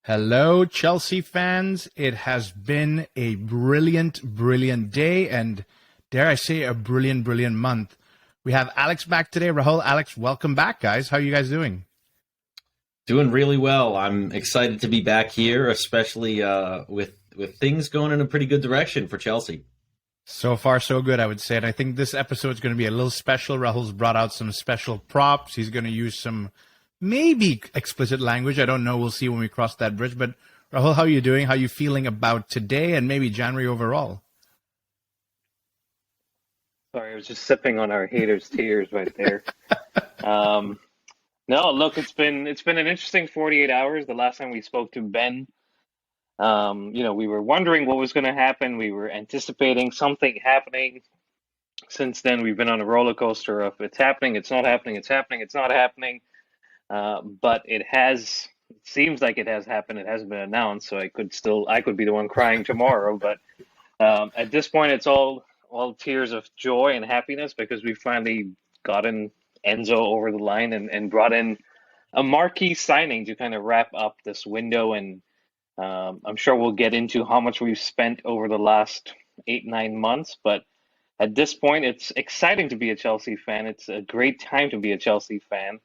Hello, Chelsea fans. It has been a brilliant, brilliant day, and dare I say, a brilliant, brilliant month. We have Alex back today. Rahul, Alex, welcome back, guys. How are you guys doing? Doing really well. I'm excited to be back here, especially with things going in a pretty good direction for Chelsea. So far, so good, I would say. And I think this episode is going to be a little special. Rahul's brought out some special props. He's going to use some maybe explicit language. I don't know. We'll see when we cross that bridge. But Rahul, how are you doing? How are you feeling about today and maybe January overall? Sorry, I was just sipping on our haters' tears right there. Um, no, look, it's been an interesting 48 hours. The last time we spoke to Ben, we were wondering what was going to happen. We were anticipating something happening. Since then, we've been on a roller coaster of it's happening, it's not happening, it's happening, it's not happening. But it has. It seems like it has happened. It hasn't been announced, so I could be the one crying tomorrow. But at this point, it's all tears of joy and happiness because we finally gotten Enzo over the line and brought in a marquee signing to kind of wrap up this window. And I'm sure we'll get into how much we've spent over the last 8, 9 months. But at this point, it's exciting to be a Chelsea fan. It's a great time to be a Chelsea fan.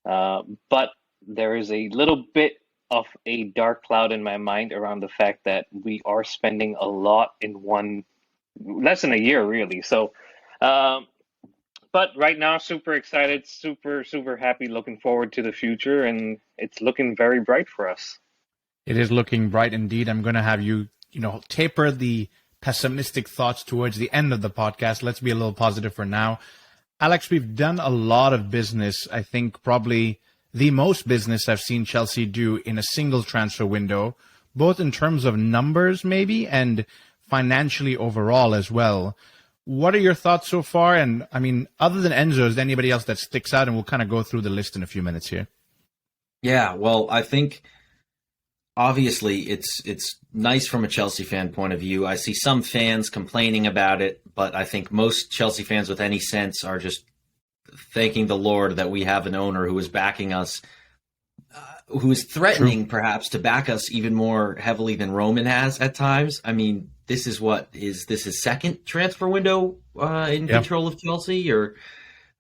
But there is a little bit of a dark cloud in my mind around the fact that we are spending a lot in one less than a year, really. So, um, but right now, super excited, super happy, looking forward to the future, and it's looking very bright for us. It is looking bright indeed. I'm going to have you, taper the pessimistic thoughts towards the end of the podcast. Let's be a little positive for now. Alex, we've done a lot of business. I think probably the most business I've seen Chelsea do in a single transfer window, both in terms of numbers maybe and financially overall as well. What are your thoughts so far? And I mean, other than Enzo, is there anybody else that sticks out? And we'll kind of go through the list in a few minutes here. Yeah, well, I think obviously it's nice from a Chelsea fan point of view. I see some fans complaining about it, but I think most Chelsea fans with any sense are just thanking the Lord that we have an owner who is backing us, who is threatening True. perhaps to back us even more heavily than Roman has at times. I mean, this is his second transfer window in Yeah. control of Chelsea, or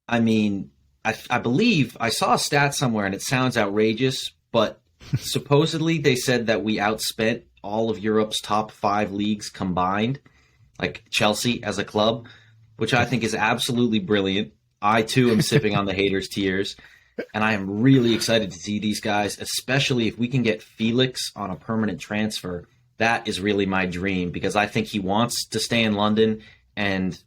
I mean, I believe I saw a stat somewhere, and it sounds outrageous, but supposedly they said that we outspent all of Europe's top five leagues combined, like Chelsea as a club, which I think is absolutely brilliant. I too am sipping on the haters' tears. And I am really excited to see these guys, especially if we can get Felix on a permanent transfer. That is really my dream because I think he wants to stay in London. And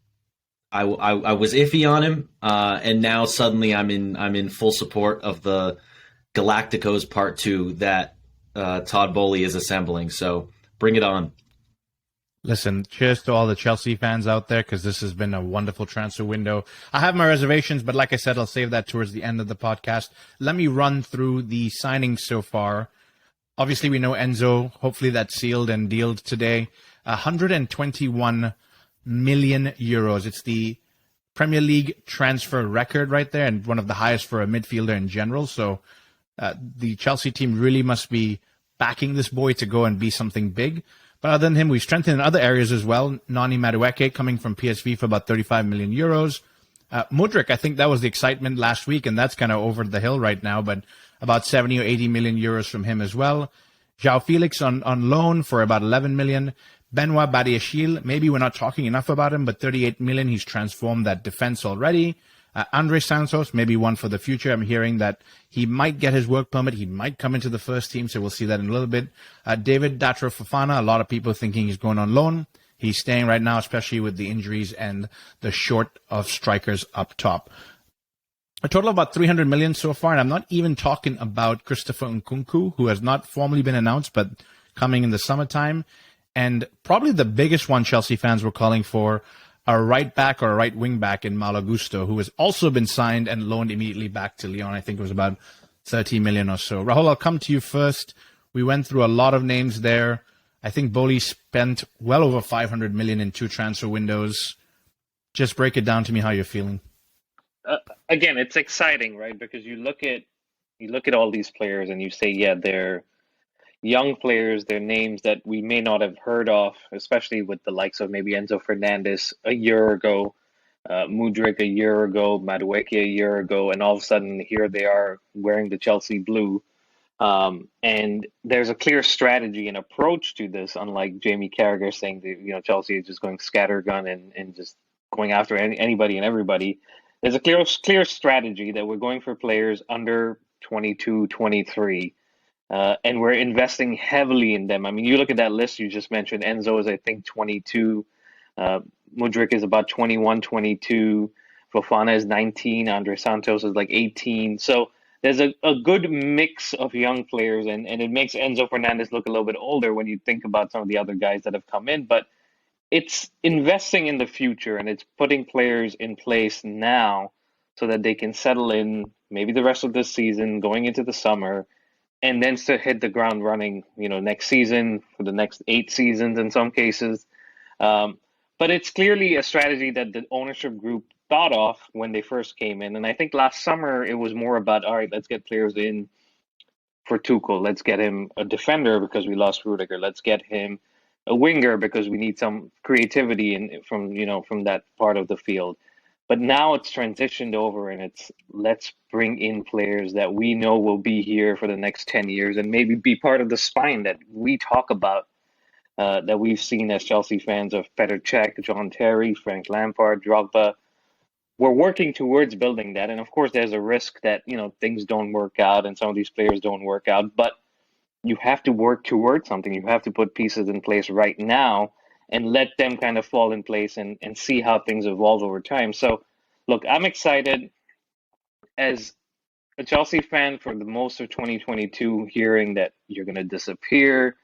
I was iffy on him, and now suddenly I'm in full support of the Galacticos Part Two that Todd Boehly is assembling. So bring it on. Listen, cheers to all the Chelsea fans out there because this has been a wonderful transfer window. I have my reservations, but like I said, I'll save that towards the end of the podcast. Let me run through the signings so far. Obviously, we know Enzo. Hopefully, that's sealed and dealed today. 121 million euros. It's the Premier League transfer record right there, and one of the highest for a midfielder in general. So, the Chelsea team really must be backing this boy to go and be something big. But other than him, we've strengthened in other areas as well. Nani Madueke coming from PSV for about 35 million euros. Mudryk, I think that was the excitement last week, and that's kind of over the hill right now, but about 70 or 80 million euros from him as well. João Felix on loan for about 11 million. Benoit Badiashile, maybe we're not talking enough about him, but 38 million. He's transformed that defense already. Andre Santos, maybe one for the future. I'm hearing that he might get his work permit. He might come into the first team, so we'll see that in a little bit. David Datro Fofana, a lot of people thinking he's going on loan. He's staying right now, especially with the injuries and the short of strikers up top. A total of about 300 million so far, and I'm not even talking about Christopher Nkunku, who has not formally been announced, but coming in the summertime. And probably the biggest one Chelsea fans were calling for, a right back or a right wing back in Malo Gusto, who has also been signed and loaned immediately back to Lyon. I think it was about 30 million or so. Rahul, I'll come to you first. We went through a lot of names there. I think Boehly spent well over 500 million in two transfer windows. Just break it down to me how you're feeling. Again, it's exciting, right? Because you look at all these players and you say, yeah, they're young players, they're names that we may not have heard of, especially with the likes of maybe Enzo Fernandez a year ago, Mudryk a year ago, Madueke a year ago, and all of a sudden here they are wearing the Chelsea blue. And there's a clear strategy and approach to this, unlike Jamie Carragher saying that, Chelsea is just going scattergun and just going after anybody and everybody. There's a clear strategy that we're going for players under 22, 23, and we're investing heavily in them. I mean, you look at that list you just mentioned. Enzo is, I think, 22. Uh, Mudryk is about 21, 22. Fofana is 19. Andre Santos is like 18. So there's a good mix of young players, and it makes Enzo Fernandez look a little bit older when you think about some of the other guys that have come in. But it's investing in the future, and it's putting players in place now so that they can settle in maybe the rest of the season, going into the summer, and then to hit the ground running, next season for the next 8 seasons in some cases. Um, but it's clearly a strategy that the ownership group thought of when they first came in. And I think last summer it was more about, all right, let's get players in for Tuchel. Let's get him a defender because we lost Rudiger. Let's get him a winger because we need some creativity from that part of the field. But now it's transitioned over, and it's let's bring in players that we know will be here for the next 10 years and maybe be part of the spine that we talk about, that we've seen as Chelsea fans of Petr Cech, John Terry, Frank Lampard, Drogba. We're working towards building that. And of course, there's a risk that, things don't work out and some of these players don't work out. But you have to work towards something. You have to put pieces in place right now and let them kind of fall in place and see how things evolve over time. So, look, I'm excited as a Chelsea fan for the most of 2022, hearing that you're going to disappear,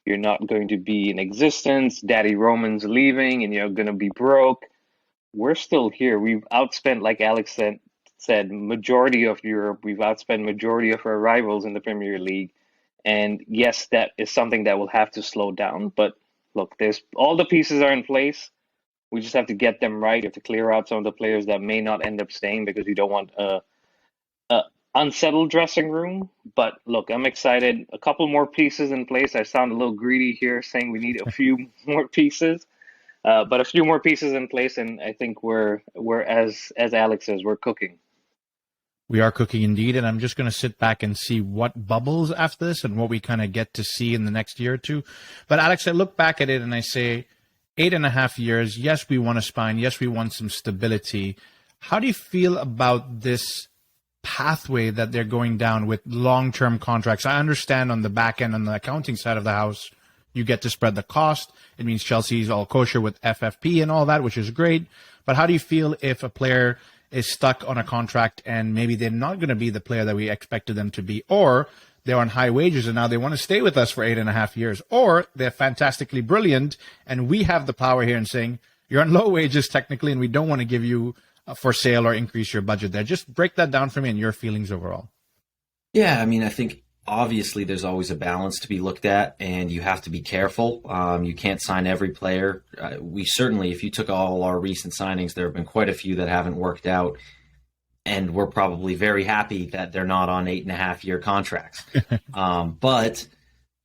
you're not going to be in existence, Daddy Roman's leaving, and you're going to be broke. We're still here. We've outspent, like Alex said, majority of Europe. We've outspent majority of our rivals in the Premier League. And yes, that is something that will have to slow down. But look, there's all the pieces are in place. We just have to get them right. You have to clear out some of the players that may not end up staying because you don't want a unsettled dressing room. But look, I'm excited. A couple more pieces in place. I sound a little greedy here saying we need a few more pieces. But a few more pieces in place, and I think we're as Alex says, we're cooking. We are cooking indeed, and I'm just going to sit back and see what bubbles after this and what we kind of get to see in the next year or two. But Alex, I look back at it and I say 8.5 years, yes, we want a spine, yes, we want some stability. How do you feel about this pathway that they're going down with long-term contracts? I understand on the back end, on the accounting side of the house, you get to spread the cost. It means Chelsea's all kosher with FFP and all that, which is great. But how do you feel if a player is stuck on a contract and maybe they're not going to be the player that we expected them to be, or they're on high wages and now they want to stay with us for 8.5 years, or they're fantastically brilliant and we have the power here in saying you're on low wages technically and we don't want to give you for sale or increase your budget there. Just break that down for me and your feelings overall. Yeah, I mean, I think obviously there's always a balance to be looked at, and you have to be careful. You can't sign every player. We certainly, if you took all our recent signings, there have been quite a few that haven't worked out, and we're probably very happy that they're not on 8.5-year contracts. But,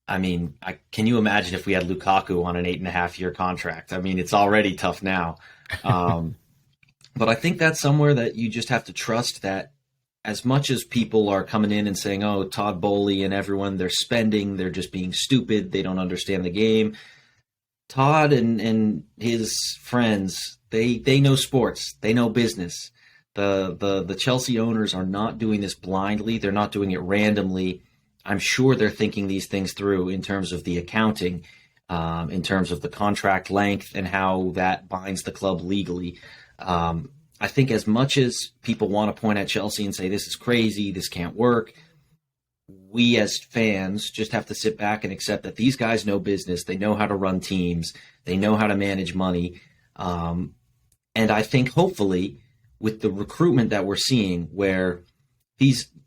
I mean, can you imagine if we had Lukaku on an 8.5-year contract? I mean, it's already tough now. But I think that's somewhere that you just have to trust that as much as people are coming in and saying, oh, Todd Boehly and everyone, they're spending, they're just being stupid, they don't understand the game. Todd and his friends, they know sports, they know business. The Chelsea owners are not doing this blindly, they're not doing it randomly. I'm sure they're thinking these things through in terms of the accounting, in terms of the contract length and how that binds the club legally. I think as much as people want to point at Chelsea and say, this is crazy, this can't work, we as fans just have to sit back and accept that these guys know business. They know how to run teams. They know how to manage money. And I think hopefully with the recruitment that we're seeing where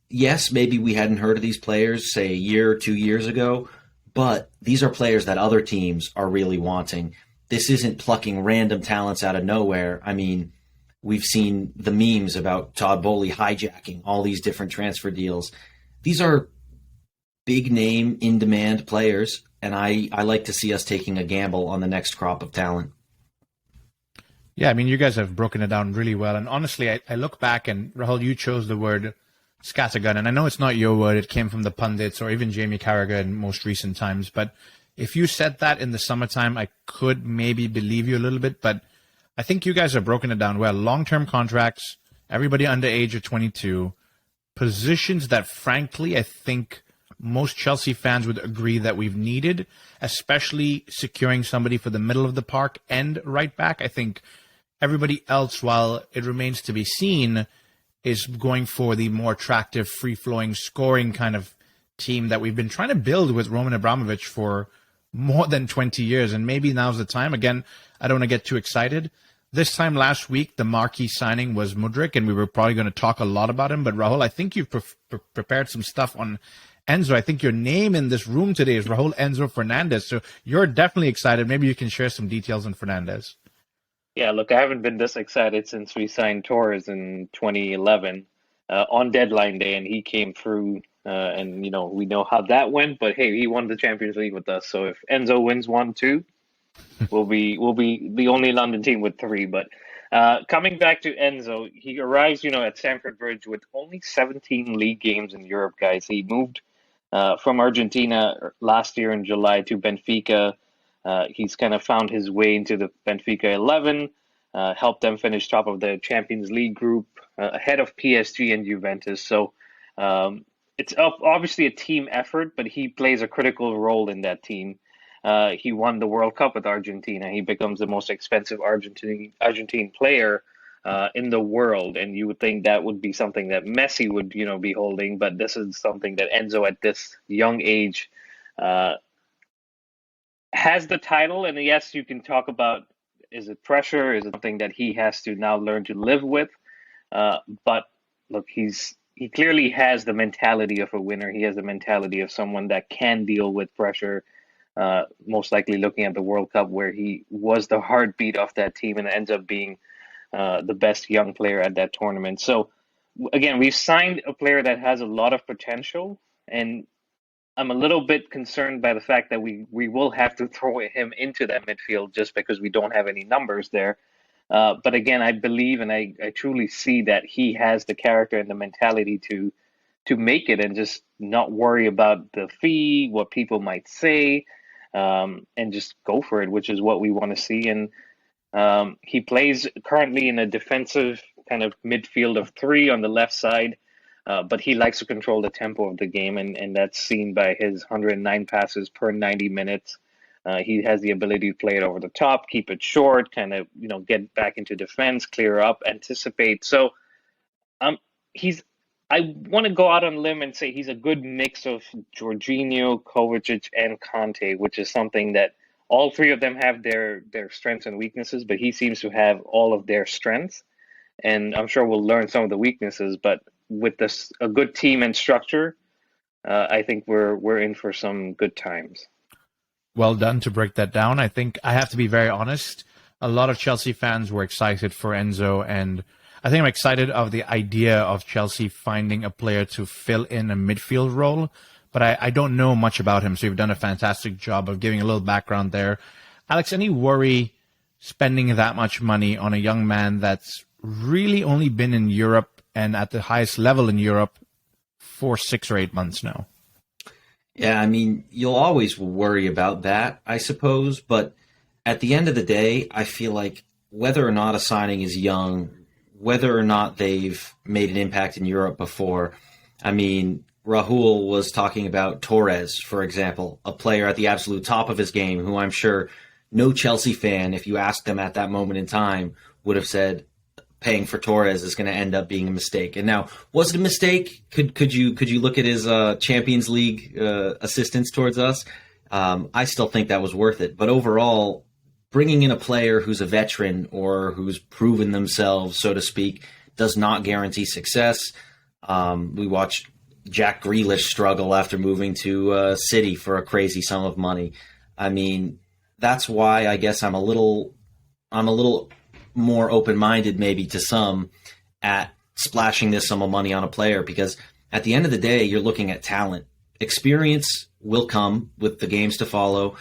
yes, maybe we hadn't heard of these players, say a year or 2 years ago, but these are players that other teams are really wanting. This isn't plucking random talents out of nowhere. I mean, we've seen the memes about Todd Boehly hijacking all these different transfer deals. These are big name, in demand players, and I like to see us taking a gamble on the next crop of talent. Yeah, I mean, you guys have broken it down really well. And honestly, I look back and Rahul, you chose the word scattergun. And I know it's not your word. It came from the pundits or even Jamie Carragher in most recent times. But if you said that in the summertime, I could maybe believe you a little bit. But I think you guys have broken it down well. Long-term contracts, everybody under age of 22, positions that, frankly, I think most Chelsea fans would agree that we've needed, especially securing somebody for the middle of the park and right back. I think everybody else, while it remains to be seen, is going for the more attractive, free-flowing, scoring kind of team that we've been trying to build with Roman Abramovich for more than 20 years. And maybe now's the time. Again, I don't want to get too excited. This time last week, the marquee signing was Mudryk, and we were probably going to talk a lot about him. But Rahul, I think you've prepared some stuff on Enzo. I think your name in this room today is Rahul Enzo Fernandez. So you're definitely excited. Maybe you can share some details on Fernandez. Yeah, look, I haven't been this excited since we signed Torres in 2011 on deadline day, and he came through. And we know how that went. But hey, he won the Champions League with us. So if Enzo wins 1-2. We'll be the only London team with 3. But coming back to Enzo, he arrives, at Stamford Bridge with only 17 league games in Europe, guys. He moved from Argentina last year in July to Benfica. He's kind of found his way into the Benfica 11, helped them finish top of the Champions League group, ahead of PSG and Juventus. So it's obviously a team effort, but he plays a critical role in that team. He won the World Cup with Argentina. He becomes the most expensive Argentine player in the world, and you would think that would be something that Messi would, be holding. But this is something that Enzo, at this young age, has the title. And yes, you can talk about, is it pressure? Is it something that he has to now learn to live with? But look, he clearly has the mentality of a winner. He has the mentality of someone that can deal with pressure. Most likely looking at the World Cup, where he was the heartbeat of that team and ends up being the best young player at that tournament. So again, we've signed a player that has a lot of potential, and I'm a little bit concerned by the fact that we will have to throw him into that midfield just because we don't have any numbers there. But again, I believe and I truly see that he has the character and the mentality to make it and just not worry about the fee, what people might say, and just go for it, which is what we want to see. And he plays currently in a defensive kind of midfield of 3 on the left side, but he likes to control the tempo of the game, and that's seen by his 109 passes per 90 minutes. He has the ability to play it over the top, keep it short, kind of, get back into defense, clear up, anticipate. So I want to go out on a limb and say he's a good mix of Jorginho, Kovacic, and Conte, which is something that all 3 of them have their strengths and weaknesses, but he seems to have all of their strengths. And I'm sure we'll learn some of the weaknesses, but with a good team and structure, I think we're in for some good times. Well done to break that down. I think I have to be very honest. A lot of Chelsea fans were excited for Enzo, and I think I'm excited of the idea of Chelsea finding a player to fill in a midfield role, but I don't know much about him, so you've done a fantastic job of giving a little background there. Alex, any worry spending that much money on a young man that's really only been in Europe and at the highest level in Europe for 6 or 8 months now? Yeah, I mean, you'll always worry about that, I suppose, but at the end of the day, I feel like whether or not a signing is young, whether or not they've made an impact in Europe before, I mean, Rahul was talking about Torres, for example, a player at the absolute top of his game, who I'm sure no Chelsea fan, if you asked them at that moment in time, would have said paying for Torres is going to end up being a mistake. And now, was it a mistake? Could you look at his Champions League assistance towards us? I still think that was worth it. But overall, bringing in a player who's a veteran or who's proven themselves, so to speak, does not guarantee success. We watched Jack Grealish struggle after moving to City for a crazy sum of money. I mean, that's why I guess I'm a little more open-minded maybe to some at splashing this sum of money on a player, because at the end of the day, you're looking at talent. experience will come with the games to follow.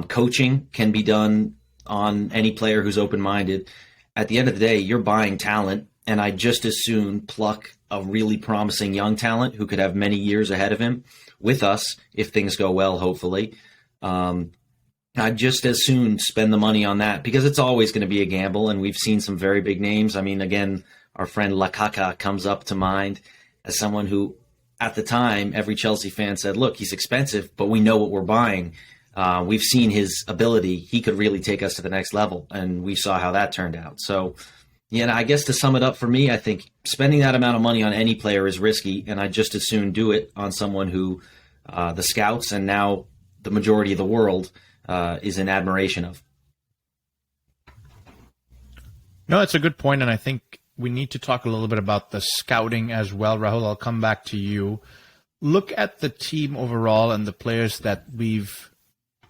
Coaching can be done on any player who's open-minded. At the end of the day, you're buying talent, and I'd just as soon pluck a really promising young talent who could have many years ahead of him with us if things go well, hopefully. I'd just as soon spend the money on that because it's always going to be a gamble, and we've seen some very big names. I mean, again, our friend Lakaka comes up to mind as someone who, at the time, every Chelsea fan said, look, he's expensive, but we know what we're buying. We've seen his ability. He could really take us to the next level, and we saw how that turned out. So, yeah, I guess to sum it up for me, I think spending that amount of money on any player is risky, and I'd just as soon do it on someone who the scouts and now the majority of the world is in admiration of. No, it's a good point, and I think we need to talk a little bit about the scouting as well. Rahul, I'll come back to you. Look at the team overall and the players that we've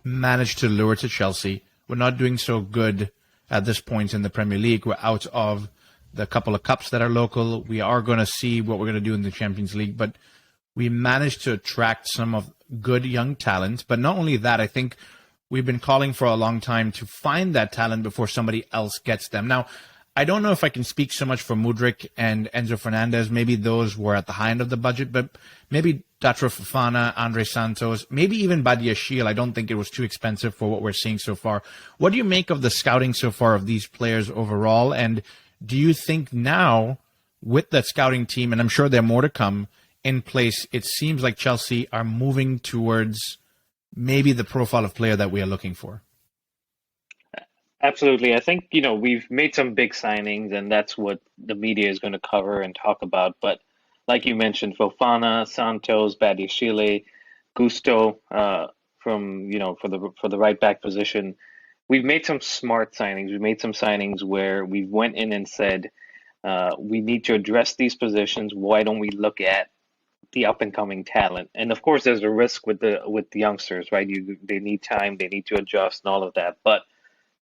managed to lure to Chelsea. We're not doing so good at this point in the Premier League. We're out of the couple of cups that are local. We are going to see what we're going to do in the Champions League, but we managed to attract some of good young talent. But not only that, I think we've been calling for a long time to find that talent before somebody else gets them. Now, I don't know if I can speak so much for Mudryk and Enzo Fernandez. Maybe those were at the high end of the budget, but maybe Datro Fofana, Andre Santos, maybe even Badiashile. I don't think it was too expensive for what we're seeing so far. What do you make of the scouting so far of these players overall? And do you think now, with that scouting team, and I'm sure there are more to come in place, it seems like Chelsea are moving towards maybe the profile of player that we are looking for? Absolutely. I think, we've made some big signings, and that's what the media is going to cover and talk about. But like you mentioned, Fofana, Santos, Badiashile, Gusto, from, for the right back position. We've made some smart signings. We've made some signings where we went in and said, we need to address these positions. Why don't we look at the up and coming talent? And of course, there's a risk with the youngsters, right? They need time, they need to adjust and all of that. But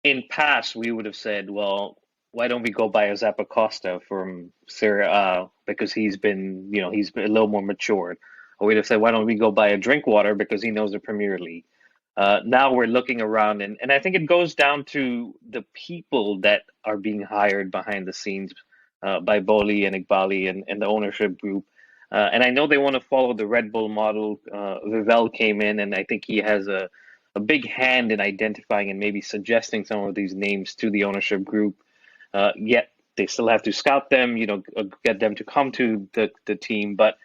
in past, we would have said, well, why don't we go buy a Zappacosta from Serie A because he's been a little more matured. Or we'd have said, why don't we go buy a Drinkwater because he knows the Premier League. Now we're looking around, and I think it goes down to the people that are being hired behind the scenes by Boehly and Eghbali and the ownership group. And I know they want to follow the Red Bull model. Vivell came in, and I think he has a big hand in identifying and maybe suggesting some of these names to the ownership group. Yet they still have to scout them, get them to come to the team. But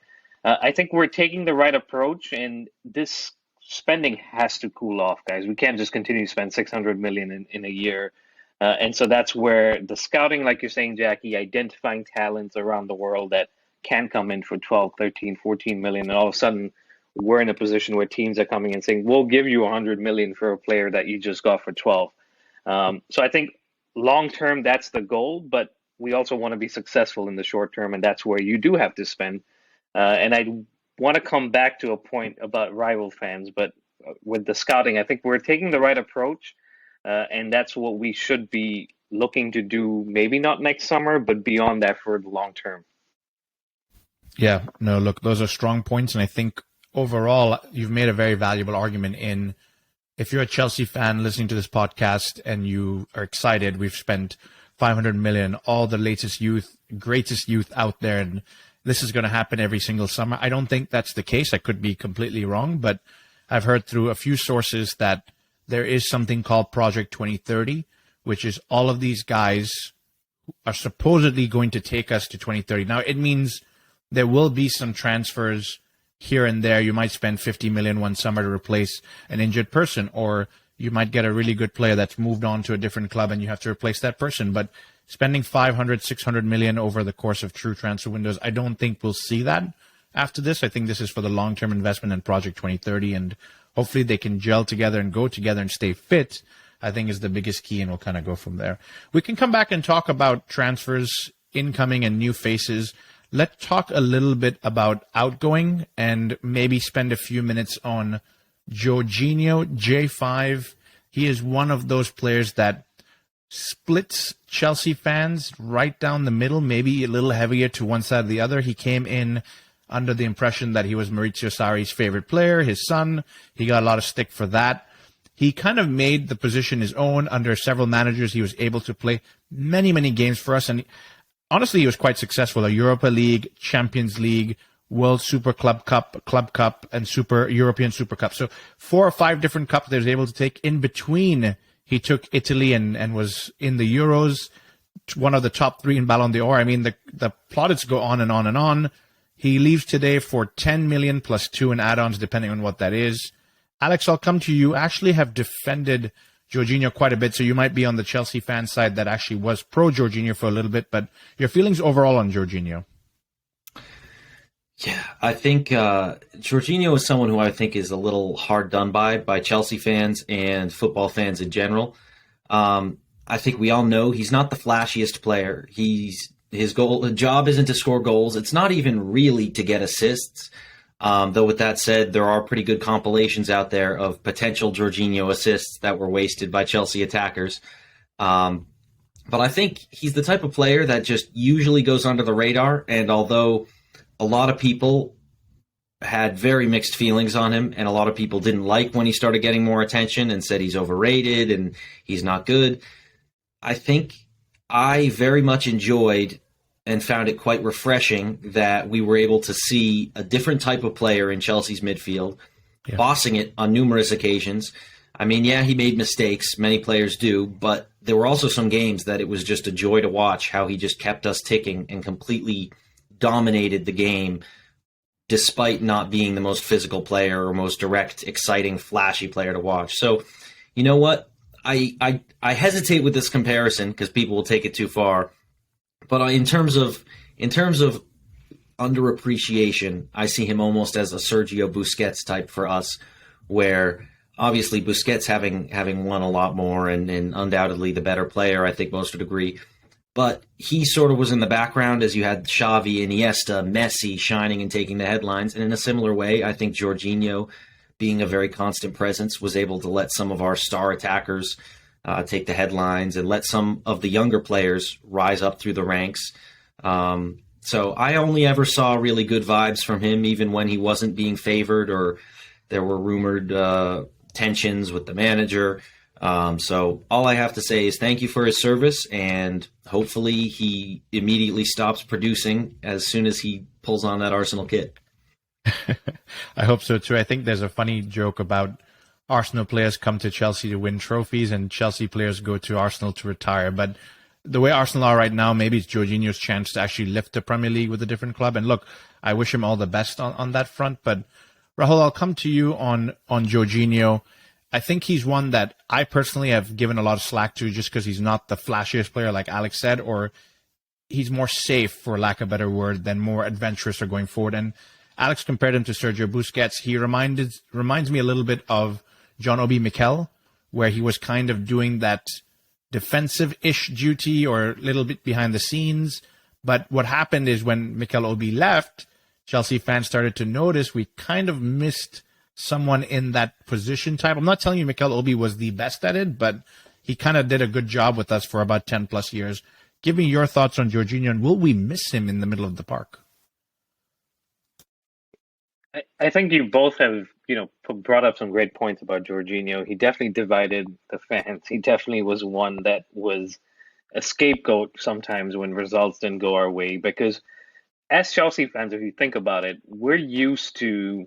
I think we're taking the right approach, and this spending has to cool off, guys. We can't just continue to spend 600 million in a year. And so that's where the scouting, like you're saying, Jackie, identifying talents around the world that can come in for 12, 13, 14 million. And all of a sudden, we're in a position where teams are coming and saying, we'll give you 100 million for a player that you just got for 12. So I think long term, that's the goal, but we also want to be successful in the short term, and that's where you do have to spend. And I want to come back to a point about rival fans, but with the scouting, I think we're taking the right approach, and that's what we should be looking to do, maybe not next summer, but beyond that for the long term. Yeah, no, look, those are strong points, and I think overall, you've made a very valuable argument in, if you're a Chelsea fan listening to this podcast and you are excited, we've spent 500 million, all the latest youth, greatest youth out there, and this is going to happen every single summer. I don't think that's the case. I could be completely wrong, but I've heard through a few sources that there is something called Project 2030, which is all of these guys are supposedly going to take us to 2030. Now, it means there will be some transfers here and there. You might spend 50 million one summer to replace an injured person, or you might get a really good player that's moved on to a different club and you have to replace that person. But spending 500, 600 million over the course of true transfer windows, I don't think we'll see that after this. I think this is for the long-term investment in Project 2030, and hopefully they can gel together and go together and stay fit, I think is the biggest key, and we'll kind of go from there. We can come back and talk about transfers, incoming and new faces. Let's talk a little bit about outgoing and maybe spend a few minutes on Jorginho, J5. He is one of those players that splits Chelsea fans right down the middle, maybe a little heavier to one side or the other. He came in under the impression that he was Maurizio Sarri's favorite player, his son. He got a lot of stick for that. He kind of made the position his own. Under several managers, he was able to play many, many games for us. And honestly, he was quite successful. A Europa League, Champions League, World Super Club Cup, and European Super Cup. So 4 or 5 different cups that he was able to take. In between, he took Italy and was in the Euros, one of the top 3 in Ballon d'Or. I mean, the plaudits go on and on and on. He leaves today for 10 million plus 2 in add-ons, depending on what that is. Alex, I'll come to you. Actually have defended Jorginho quite a bit, so you might be on the Chelsea fan side that actually was pro Jorginho for a little bit, but your feelings overall on Jorginho? Yeah, I think Jorginho is someone who I think is a little hard done by Chelsea fans and football fans in general. I think we all know he's not the flashiest player. His job isn't to score goals. It's not even really to get assists. Though with that said, there are pretty good compilations out there of potential Jorginho assists that were wasted by Chelsea attackers. But I think he's the type of player that just usually goes under the radar. And although a lot of people had very mixed feelings on him, and a lot of people didn't like when he started getting more attention and said he's overrated and he's not good, I think I very much enjoyed and found it quite refreshing that we were able to see a different type of player in Chelsea's midfield, bossing it on numerous occasions. I mean, yeah, he made mistakes. Many players do, but there were also some games that it was just a joy to watch how he just kept us ticking and completely dominated the game despite not being the most physical player or most direct, exciting, flashy player to watch. So, you know what? I hesitate with this comparison because people will take it too far. But in terms of underappreciation, I see him almost as a Sergio Busquets type for us, where obviously Busquets having won a lot more and undoubtedly the better player, I think most would agree. But he sort of was in the background as you had Xavi, Iniesta, Messi shining and taking the headlines. And in a similar way, I think Jorginho, being a very constant presence, was able to let some of our star attackers take the headlines and let some of the younger players rise up through the ranks. So I only ever saw really good vibes from him, even when he wasn't being favored or there were rumored tensions with the manager. So all I have to say is thank you for his service, and hopefully he immediately stops producing as soon as he pulls on that Arsenal kit. I hope so too. I think there's a funny joke about Arsenal players come to Chelsea to win trophies and Chelsea players go to Arsenal to retire. But the way Arsenal are right now, maybe it's Jorginho's chance to actually lift the Premier League with a different club. And look, I wish him all the best on that front. But Rahul, I'll come to you on Jorginho. I think he's one that I personally have given a lot of slack to just because he's not the flashiest player like Alex said, or he's more safe, for lack of a better word, than more adventurous or going forward. And Alex compared him to Sergio Busquets. He reminds me a little bit of John Obi Mikel, where he was kind of doing that defensive-ish duty or a little bit behind the scenes. But what happened is when Mikel Obi left, Chelsea fans started to notice we kind of missed someone in that position type. I'm not telling you Mikel Obi was the best at it, but he kind of did a good job with us for about 10 plus years. Give me your thoughts on Jorginho, and will we miss him in the middle of the park? I think you both have, brought up some great points about Jorginho. He definitely divided the fans. He definitely was one that was a scapegoat sometimes when results didn't go our way. Because as Chelsea fans, if you think about it, we're used to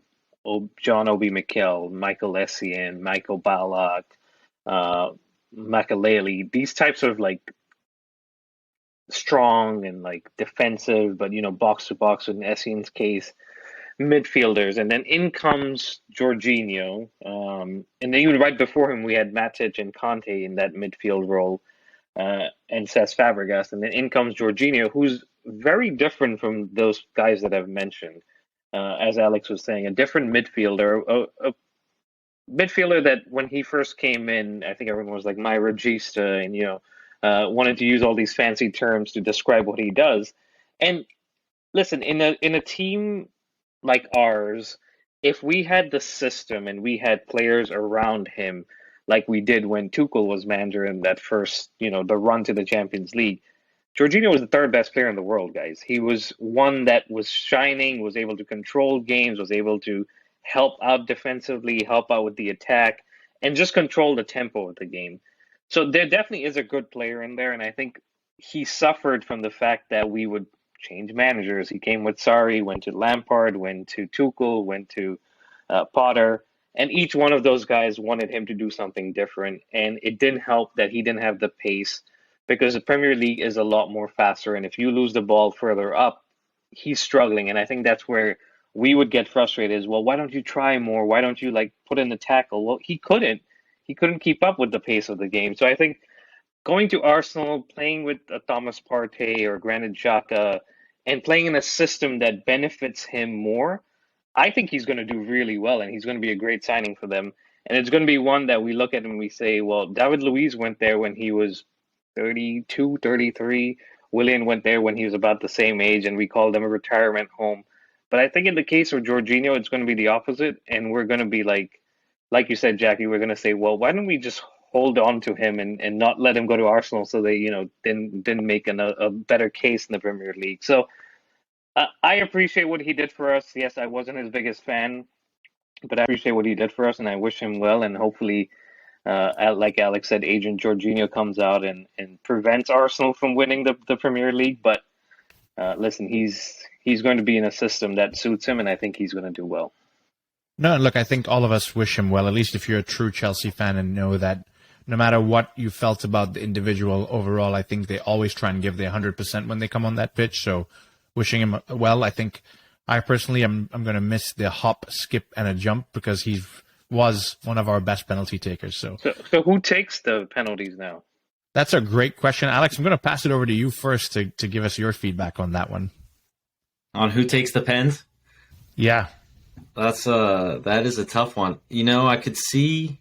John Obi Mikel, Michael Essien, Michael Ballack, Makaleli, these types of strong and defensive, but box to box in Essien's case, midfielders, and then in comes Jorginho, and then even right before him we had Matic and Conte in that midfield role, and Cesc Fabregas, and then in comes Jorginho, who's very different from those guys that I've mentioned. As Alex was saying, a different midfielder, a midfielder that when he first came in, I think everyone was like my regista, and wanted to use all these fancy terms to describe what he does. And listen, in a team like ours, if we had the system and we had players around him like we did when Tuchel was manager in that first, the run to the Champions League, Jorginho was the third best player in the world, guys. He was one that was shining, was able to control games, was able to help out defensively, help out with the attack, and just control the tempo of the game. So there definitely is a good player in there, and I think he suffered from the fact that we would change managers. He came with Sarri, went to Lampard, went to Tuchel, went to Potter, and each one of those guys wanted him to do something different, and it didn't help that he didn't have the pace because the Premier League is a lot more faster. And if you lose the ball further up, he's struggling. And I think that's where we would get frustrated is, well, why don't you try more? Why don't you like put in the tackle? Well, he couldn't. He couldn't keep up with the pace of the game. So I think going to Arsenal, playing with Thomas Partey or Granit Xhaka, and playing in a system that benefits him more, I think he's going to do really well, and he's going to be a great signing for them. And it's going to be one that we look at and we say, well, David Luiz went there when he was 32, 33. Willian went there when he was about the same age, and we called them a retirement home. But I think in the case of Jorginho, it's going to be the opposite, and we're going to be like you said, Jackie, we're going to say, well, why don't we just hold on to him and not let him go to Arsenal so they, didn't make a better case in the Premier League. So I appreciate what he did for us. Yes, I wasn't his biggest fan, but I appreciate what he did for us, and I wish him well. And hopefully, like Alex said, Agent Jorginho comes out and prevents Arsenal from winning the Premier League. But listen, he's going to be in a system that suits him, and I think he's going to do well. No, look, I think all of us wish him well, at least if you're a true Chelsea fan and know that no matter what you felt about the individual overall, I think they always try and give their 100% when they come on that pitch. So wishing him well. I think I personally am going to miss the hop, skip, and a jump because he was one of our best penalty takers. So who takes the penalties now? That's a great question. Alex, I'm going to pass it over to you first to give us your feedback on that one. On who takes the pens? Yeah. That is a tough one. I could see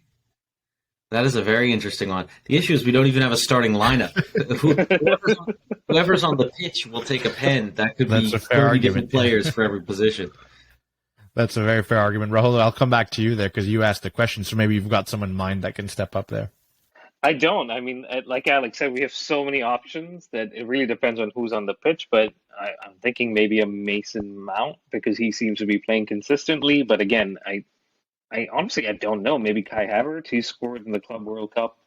that is a very interesting one. The issue is we don't even have a starting lineup. Whoever's on the pitch will take a pen. That could be 30 different players for every position. That's a very fair argument. Rahul, I'll come back to you there because you asked the question, so maybe you've got someone in mind that can step up there. I don't. I mean, like Alex said, we have so many options that it really depends on who's on the pitch. But I'm thinking maybe a Mason Mount because he seems to be playing consistently. But again, I honestly I don't know. Maybe Kai Havertz. He scored in the Club World Cup.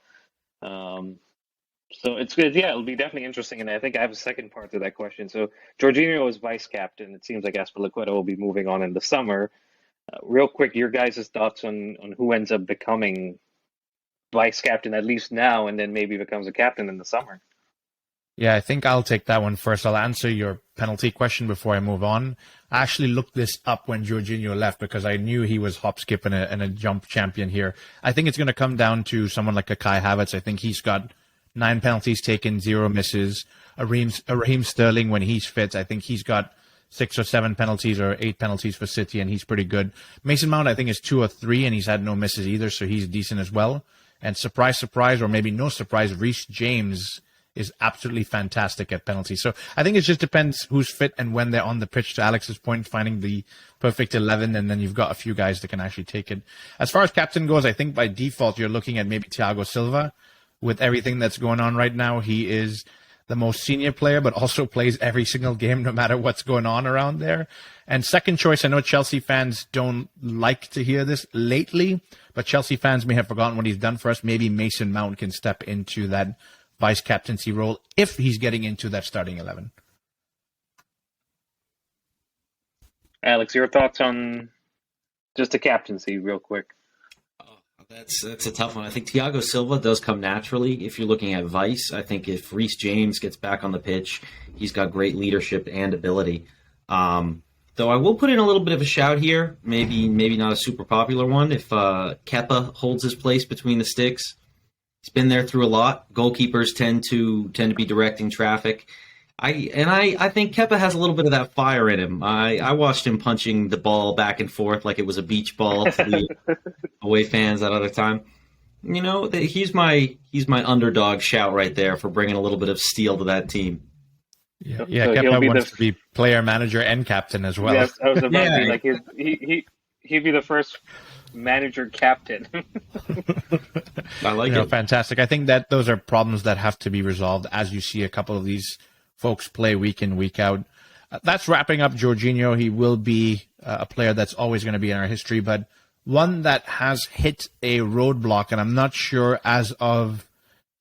So it's good. Yeah, it'll be definitely interesting. And I think I have a second part to that question. So Jorginho is vice captain. It seems like Azpilicueta will be moving on in the summer. Real quick, your guys' thoughts on who ends up becoming vice captain at least now, and then maybe becomes a captain in the summer. Yeah, I think I'll take that one first. I'll answer your penalty question before I move on. I actually looked this up when Jorginho left because I knew he was hop, skip, and a jump champion here. I think it's going to come down to someone like a Kai Havertz. I think he's got 9 penalties taken, 0 misses. A Raheem Sterling, when he's fit, I think he's got 6 or 7 penalties or 8 penalties for City, and he's pretty good. Mason Mount, I think, is 2 or 3, and he's had no misses either, so he's decent as well. And surprise, surprise, or maybe no surprise, Reece James is absolutely fantastic at penalties. So I think it just depends who's fit and when they're on the pitch, to Alex's point, finding the perfect 11, and then you've got a few guys that can actually take it. As far as captain goes, I think by default you're looking at maybe Thiago Silva. With everything that's going on right now, he is the most senior player, but also plays every single game no matter what's going on around there. And second choice, I know Chelsea fans don't like to hear this lately, but Chelsea fans may have forgotten what he's done for us. Maybe Mason Mount can step into that vice captaincy role if he's getting into that starting 11. Alex, your thoughts on just the captaincy real quick? That's a tough one. I think Thiago Silva does come naturally if you're looking at vice. I think if Reece James gets back on the pitch, he's got great leadership and ability. Though I will put in a little bit of a shout here, maybe not a super popular one. If Kepa holds his place between the sticks, he's been there through a lot. Goalkeepers tend to be directing traffic. I think Kepa has a little bit of that fire in him. I watched him punching the ball back and forth like it was a beach ball to the away fans that other time. He's my underdog shout right there for bringing a little bit of steel to that team. Yeah, so Kepa wants to be player, manager, and captain as well. Yes, I was about to be like he'd be the first manager captain. I like it. Fantastic. I think that those are problems that have to be resolved as you see a couple of these folks play week in, week out. That's wrapping up Jorginho. He will be a player that's always going to be in our history, but one that has hit a roadblock, and I'm not sure as of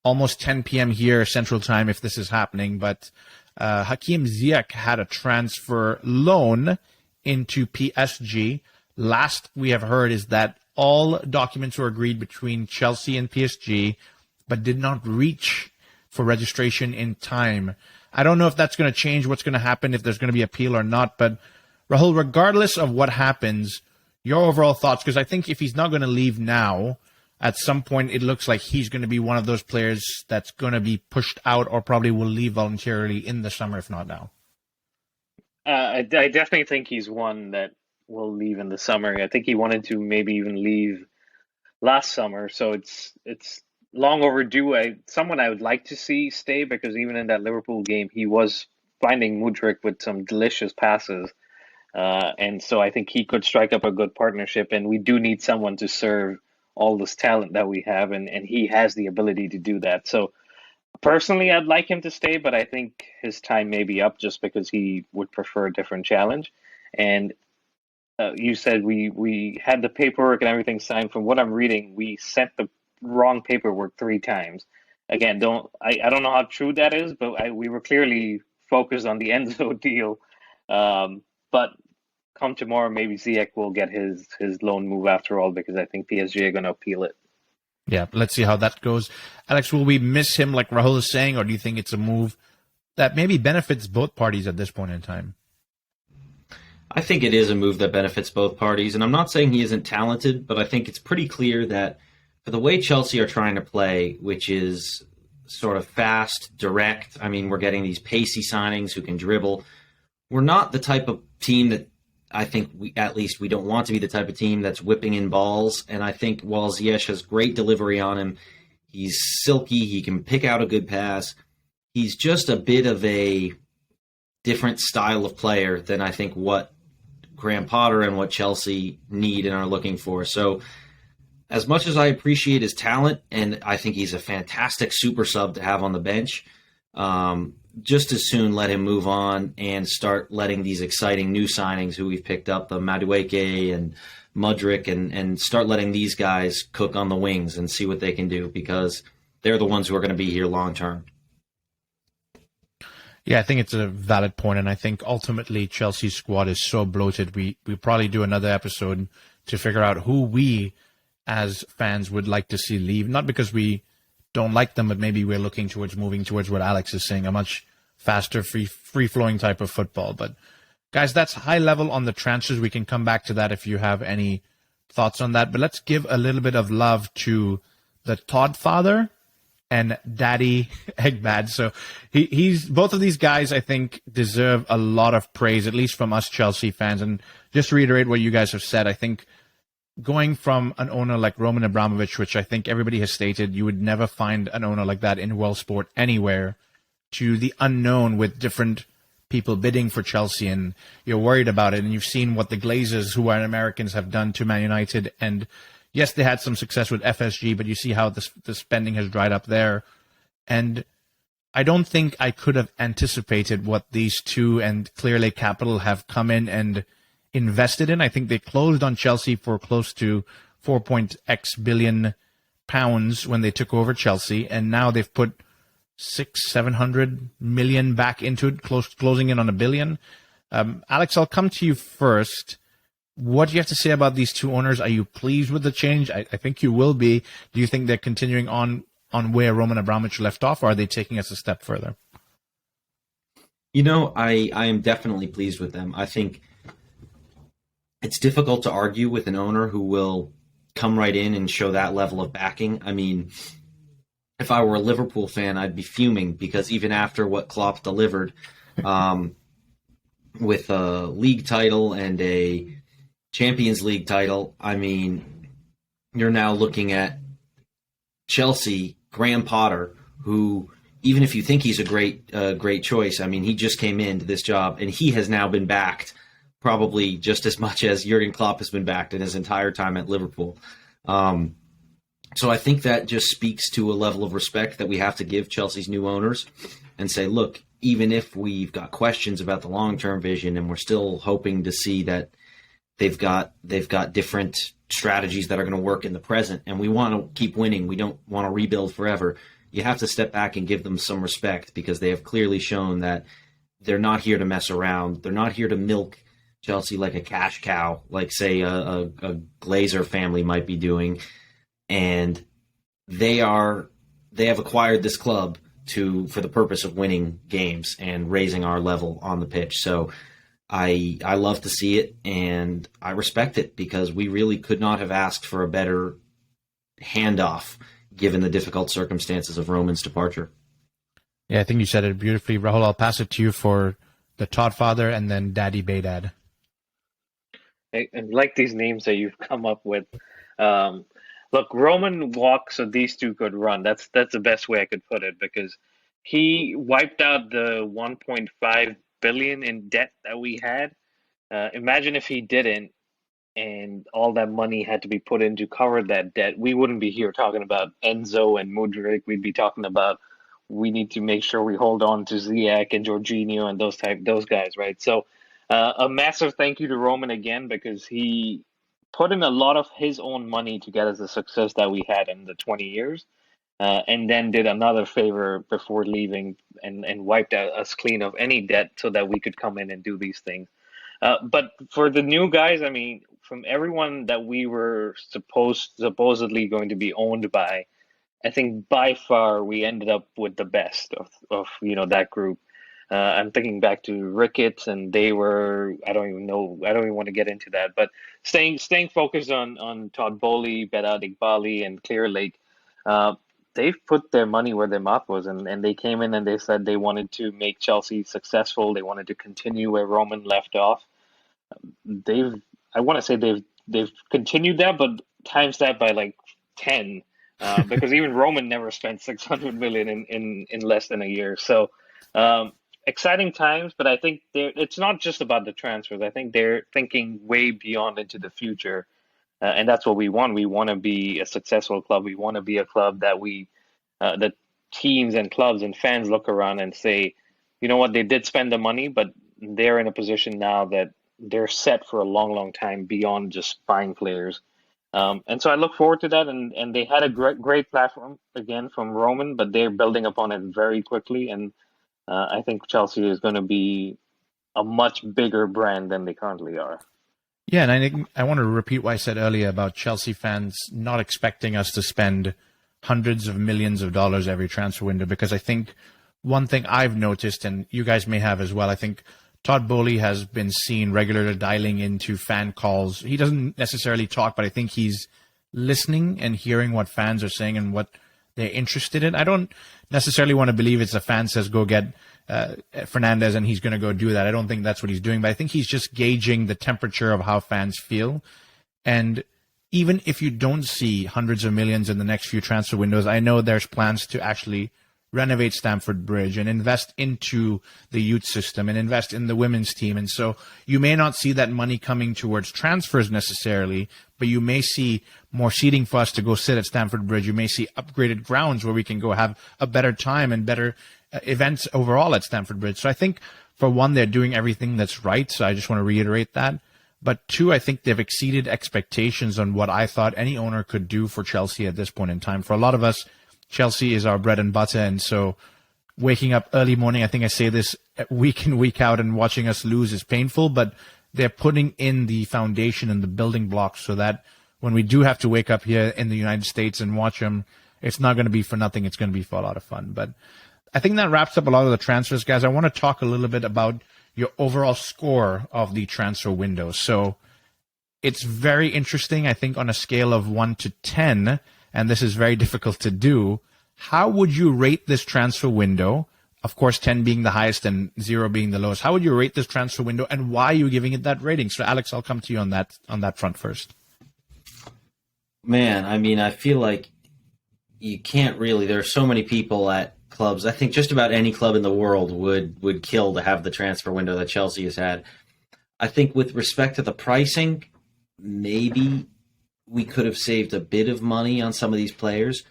almost 10 p.m. here Central Time if this is happening, but Hakim Ziyech had a transfer loan into PSG. Last we have heard is that all documents were agreed between Chelsea and PSG, but did not reach for registration in time. I don't know if that's going to change what's going to happen, if there's going to be appeal or not, but Rahul, regardless of what happens, your overall thoughts, because I think if he's not going to leave now, at some point it looks like he's going to be one of those players that's going to be pushed out or probably will leave voluntarily in the summer, if not now. I definitely think he's one that will leave in the summer. I think he wanted to maybe even leave last summer, so it's long overdue. Someone I would like to see stay, because even in that Liverpool game, he was finding Mudryk with some delicious passes, and so I think he could strike up a good partnership. And we do need someone to serve all this talent that we have, and he has the ability to do that. So personally, I'd like him to stay, but I think his time may be up just because he would prefer a different challenge. And you said we had the paperwork and everything signed. From what I'm reading, we sent the wrong paperwork 3 times. Again, I don't know how true that is, but we were clearly focused on the Enzo deal. But come tomorrow, maybe Ziyech will get his loan move after all, because I think PSG are going to appeal it. Yeah, let's see how that goes. Alex, will we miss him like Rahul is saying, or do you think it's a move that maybe benefits both parties at this point in time? I think it is a move that benefits both parties, and I'm not saying he isn't talented, but I think it's pretty clear that for the way Chelsea are trying to play, which is sort of fast, direct, I mean, we're getting these pacey signings who can dribble. We're not the type of team that I think we don't want to be the type of team that's whipping in balls. And I think while Ziyech has great delivery on him, he's silky, he can pick out a good pass. He's just a bit of a different style of player than I think what Graham Potter and what Chelsea need and are looking for. So as much as I appreciate his talent, and I think he's a fantastic super sub to have on the bench, just as soon let him move on and start letting these exciting new signings who we've picked up, the Madueke and Mudryk, and start letting these guys cook on the wings and see what they can do, because they're the ones who are going to be here long term. Yeah, I think it's a valid point, and I think ultimately Chelsea's squad is so bloated. We probably do another episode to figure out who we as fans would like to see leave, not because we don't like them, but maybe we're looking towards moving towards what Alex is saying, a much faster, free-flowing type of football. But guys, that's high level on the transfers. We can come back to that if you have any thoughts on that. But let's give a little bit of love to the Toddfather and Daddy Eghbali. So he's both of these guys, I think, deserve a lot of praise, at least from us Chelsea fans. And just to reiterate what you guys have said, I think going from an owner like Roman Abramovich, which I think everybody has stated, you would never find an owner like that in world sport anywhere, to the unknown with different people bidding for Chelsea, and you're worried about it. And you've seen what the Glazers, who are Americans, have done to Man United. And yes, they had some success with FSG, but you see how the spending has dried up there. And I don't think I could have anticipated what these two and Clearlake Capital have come in and invested in. I think they closed on Chelsea for close to 4.x billion pounds when they took over Chelsea, and now they've put 600-700 million back into it, closing in on $1 billion. Alex, I'll come to you first. What do you have to say about these two owners? Are you pleased with the change? I think you will be. Do you think they're continuing on where Roman Abramovich left off, or are they taking us a step further? You know, I am definitely pleased with them. I think it's difficult to argue with an owner who will come right in and show that level of backing. I mean, if I were a Liverpool fan, I'd be fuming, because even after what Klopp delivered with a league title and a Champions League title, I mean, you're now looking at Chelsea, Graham Potter, who, even if you think he's a great choice, I mean, he just came into this job and he has now been backed probably just as much as Jurgen Klopp has been backed in his entire time at Liverpool. So I think that just speaks to a level of respect that we have to give Chelsea's new owners and say, look, even if we've got questions about the long-term vision, and we're still hoping to see that they've got different strategies that are going to work in the present, and we want to keep winning. We don't want to rebuild forever. You have to step back and give them some respect, because they have clearly shown that they're not here to mess around. They're not here to milk Chelsea like a cash cow, like, say, a Glazer family might be doing. And they have acquired this club for the purpose of winning games and raising our level on the pitch. So I love to see it, and I respect it, because we really could not have asked for a better handoff given the difficult circumstances of Roman's departure. Yeah, I think you said it beautifully. Rahul, I'll pass it to you for the Toddfather and then Daddy Behdad. I like these names that you've come up with. Look, Roman walks so these two could run. That's the best way I could put it, because he wiped out the 1.5 billion in debt that we had. Imagine if he didn't, and all that money had to be put in to cover that debt. We wouldn't be here talking about Enzo and Mudryk. We'd be talking about, we need to make sure we hold on to Ziyech and Jorginho and those guys, right? So a massive thank you to Roman again, because he put in a lot of his own money to get us the success that we had in the 20 years, and then did another favor before leaving and wiped us clean of any debt so that we could come in and do these things. But for the new guys, I mean, from everyone that we were supposedly going to be owned by, I think by far we ended up with the best of that group. I'm thinking back to Ricketts, and they were, I don't even want to get into that, but staying focused on Todd, Boehly, Behdad, Eghbali, and Clear Lake, they've put their money where their mouth was, and they came in and they said they wanted to make Chelsea successful. They wanted to continue where Roman left off. I want to say they've continued that, but times that by like 10, because even Roman never spent 600 million in less than a year. So exciting times, but I think it's not just about the transfers. I think they're thinking way beyond into the future, and that's what we want. We want to be a successful club. We want to be a club that that teams and clubs and fans look around and say, you know what, they did spend the money, but they're in a position now that they're set for a long, long time beyond just buying players. And so I look forward to that. And they had a great platform again from Roman, but they're building upon it very quickly. And I think Chelsea is going to be a much bigger brand than they currently are. Yeah, and I think I want to repeat what I said earlier about Chelsea fans not expecting us to spend hundreds of millions of dollars every transfer window, because I think one thing I've noticed, and you guys may have as well, I think Todd Boehly has been seen regularly dialing into fan calls. He doesn't necessarily talk, but I think he's listening and hearing what fans are saying and what they're interested in. I don't necessarily want to believe it's a fan says, go get Fernandez and he's going to go do that. I don't think that's what he's doing, but I think he's just gauging the temperature of how fans feel. And even if you don't see hundreds of millions in the next few transfer windows, I know there's plans to actually renovate Stamford Bridge and invest into the youth system and invest in the women's team. And so you may not see that money coming towards transfers necessarily, but you may see more seating for us to go sit at Stamford Bridge. You may see upgraded grounds where we can go have a better time and better events overall at Stamford Bridge. So I think, for one, they're doing everything that's right. So I just want to reiterate that. But two, I think they've exceeded expectations on what I thought any owner could do for Chelsea at this point in time. For a lot of us, Chelsea is our bread and butter, and so waking up early morning, I think I say this week in, week out, and watching us lose is painful, but they're putting in the foundation and the building blocks so that when we do have to wake up here in the United States and watch them, it's not going to be for nothing. It's going to be for a lot of fun. But I think that wraps up a lot of the transfers, guys. I want to talk a little bit about your overall score of the transfer window. So it's very interesting, I think, on a scale of 1 to 10, and this is very difficult to do. How would you rate this transfer window? Of course, 10 being the highest and 0 being the lowest. How would you rate this transfer window, and why are you giving it that rating? So, Alex, I'll come to you on that front first. Man, I mean, I feel like you can't really. There are so many people at clubs. I think just about any club in the world would kill to have the transfer window that Chelsea has had. I think with respect to the pricing, maybe we could have saved a bit of money on some of these players,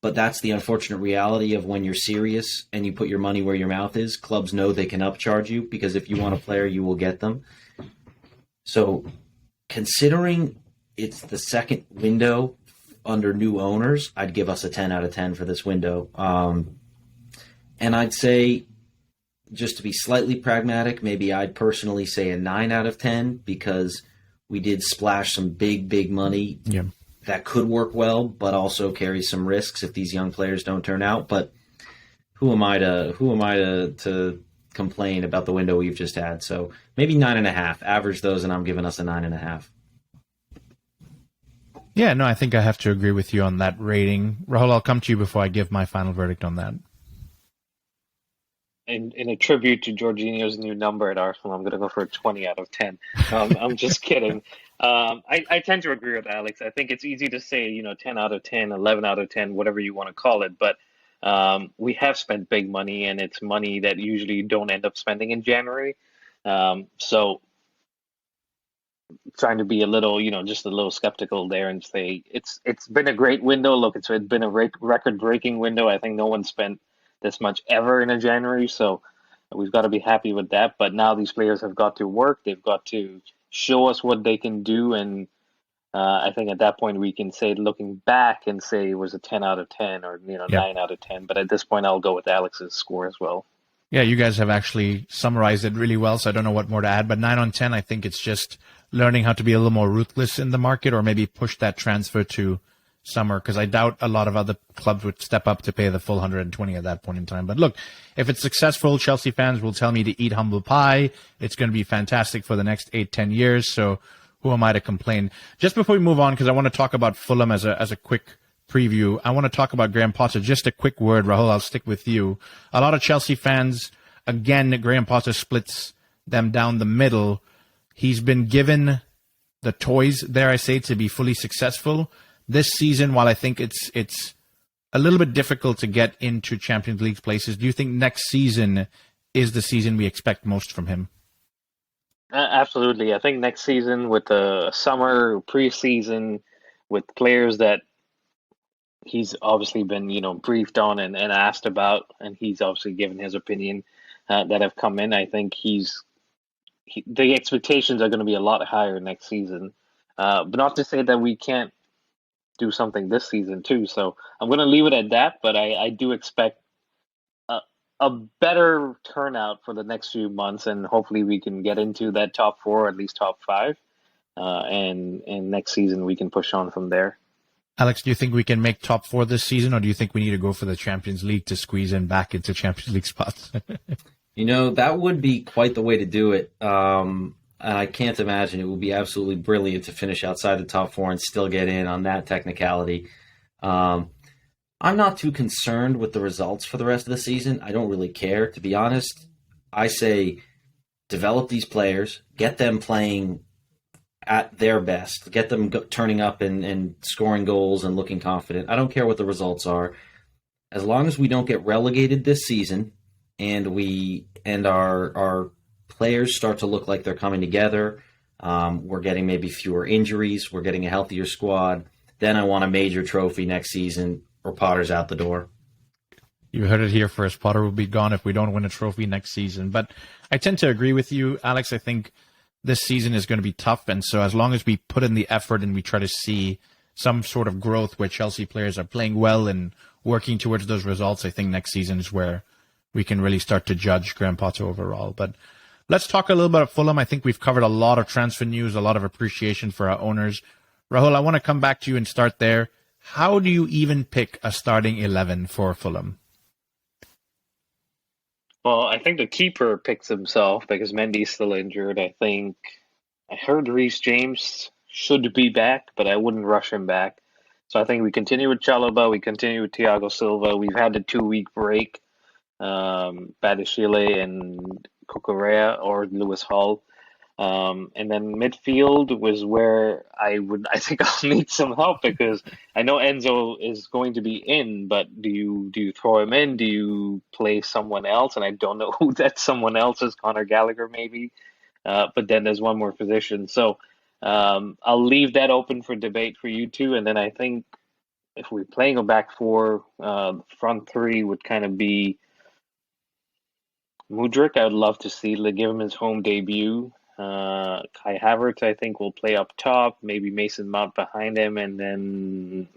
But that's the unfortunate reality of when you're serious and you put your money where your mouth is. Clubs know they can upcharge you because if you want a player, you will get them. So considering it's the second window under new owners, I'd give us a 10 out of 10 for this window. And I'd say, just to be slightly pragmatic, maybe I'd personally say a 9 out of 10 because we did splash some big money that could work well, but also carry some risks if these young players don't turn out. But who am I to complain about the window we've just had? So maybe 9.5. Average those, and I'm giving us a 9.5. Yeah, no, I think I have to agree with you on that rating. Rahul, I'll come to you before I give my final verdict on that. In a tribute to Jorginho's new number at Arsenal, I'm going to go for a 20 out of 10. I'm just kidding. I tend to agree with Alex. I think it's easy to say, 10 out of 10, 11 out of 10, whatever you want to call it. But we have spent big money, and it's money that usually you don't end up spending in January. So trying to be a little, just a little skeptical there and say it's been a great window. Look, it's been a record-breaking window. I think no one spent this much ever in a January, so we've got to be happy with that. But now these players have got to work. They've got to show us what they can do, and I think at that point we can say, looking back, and say it was a 10 out of 10 or 9 out of 10. But at this point, I'll go with Alex's score as well. Yeah, you guys have actually summarized it really well, so I don't know what more to add. But 9 on 10, I think it's just learning how to be a little more ruthless in the market, or maybe push that transfer to summer, because I doubt a lot of other clubs would step up to pay the full 120 at that point in time. But look, if it's successful, Chelsea fans will tell me to eat humble pie. It's going to be fantastic for the next 8-10 years. So who am I to complain? Just before we move on, because I want to talk about Fulham as a quick preview, I want to talk about Graham Potter. Just a quick word, Rahul, I'll stick with you. A lot of Chelsea fans, again, Graham Potter splits them down the middle. He's been given the toys, dare I say, to be fully successful. This season, while I think it's a little bit difficult to get into Champions League places, do you think next season is the season we expect most from him? Absolutely. I think next season, with the summer preseason, with players that he's obviously been, briefed on and asked about, and he's obviously given his opinion that have come in, I think the expectations are going to be a lot higher next season. But not to say that we can't do something this season too. So I'm going to leave it at that, but I do expect a better turnout for the next few months, and hopefully we can get into that top 4, at least top 5, and next season we can push on from there. Alex, do you think we can make top 4 this season, or do you think we need to go for the Champions League to squeeze in back into Champions League spots? That would be quite the way to do it. And I can't imagine it would be absolutely brilliant to finish outside the top 4 and still get in on that technicality. I'm not too concerned with the results for the rest of the season. I don't really care, to be honest. I say develop these players, get them playing at their best, get them turning up and scoring goals and looking confident. I don't care what the results are. As long as we don't get relegated this season and our players start to look like they're coming together, we're getting maybe fewer injuries, we're getting a healthier squad, then I want a major trophy next season, or Potter's out the door. You heard it here first. Potter will be gone if we don't win a trophy next season. But I tend to agree with you, Alex. I think this season is going to be tough, and so as long as we put in the effort and we try to see some sort of growth where Chelsea players are playing well and working towards those results, I think next season is where we can really start to judge Graham Potter overall. But let's talk a little bit of Fulham. I think we've covered a lot of transfer news, a lot of appreciation for our owners. Rahul, I want to come back to you and start there. How do you even pick a starting 11 for Fulham? Well, I think the keeper picks himself because Mendy's still injured. I heard Reece James should be back, but I wouldn't rush him back. So I think we continue with Chalobah, we continue with Thiago Silva. We've had the 2-week break. Badiashile and Cucurella or Lewis Hall. And then midfield was where I think I'll need some help, because I know Enzo is going to be in, but do you throw him in? Do you play someone else? And I don't know who that someone else is. Conor Gallagher maybe, but then there's one more position. So I'll leave that open for debate for you two. And then I think if we're playing a back four, front three would kind of be Mudryk. I would love to see give him his home debut. Kai Havertz, I think, will play up top. Maybe Mason Mount behind him, and then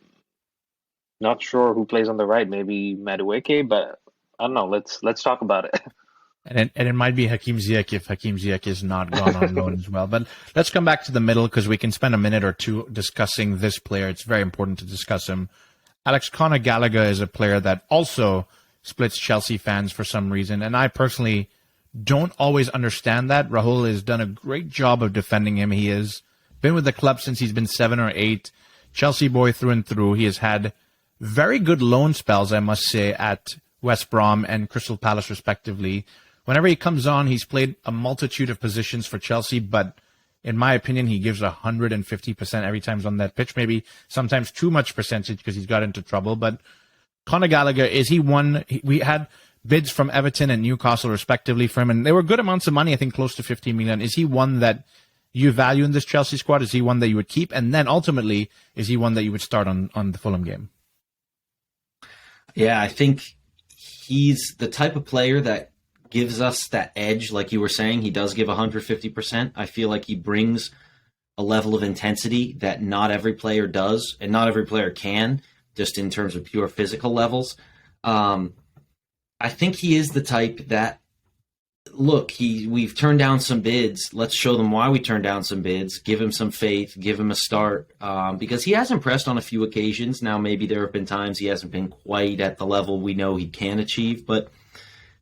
not sure who plays on the right. Maybe Madueke, but I don't know. Let's talk about it. And it might be Hakim Ziyech if Hakim Ziyech is not gone on loan as well. But let's come back to the middle because we can spend a minute or two discussing this player. It's very important to discuss him. Alex, Conor Gallagher is a player that also splits Chelsea fans for some reason. And I personally don't always understand that. Rahul has done a great job of defending him. He has been with the club since he's been 7 or 8. Chelsea boy through and through. He has had very good loan spells, I must say, at West Brom and Crystal Palace respectively. Whenever he comes on, he's played a multitude of positions for Chelsea, but in my opinion, he gives 150% every time he's on that pitch, maybe sometimes too much percentage because he's got into trouble. But Conor Gallagher, is he one? We had bids from Everton and Newcastle respectively for him, and they were good amounts of money, I think close to 50 million. Is he one that you value in this Chelsea squad? Is he one that you would keep? And then ultimately, is he one that you would start on the Fulham game? Yeah, I think he's the type of player that gives us that edge, like you were saying. He does give 150%. I feel like he brings a level of intensity that not every player does, and not every player can, just in terms of pure physical levels. I think he is the type that, look, we've turned down some bids. Let's show them why we turned down some bids. Give him some faith. Give him a start. Because he has impressed on a few occasions. Now, maybe there have been times he hasn't been quite at the level we know he can achieve, but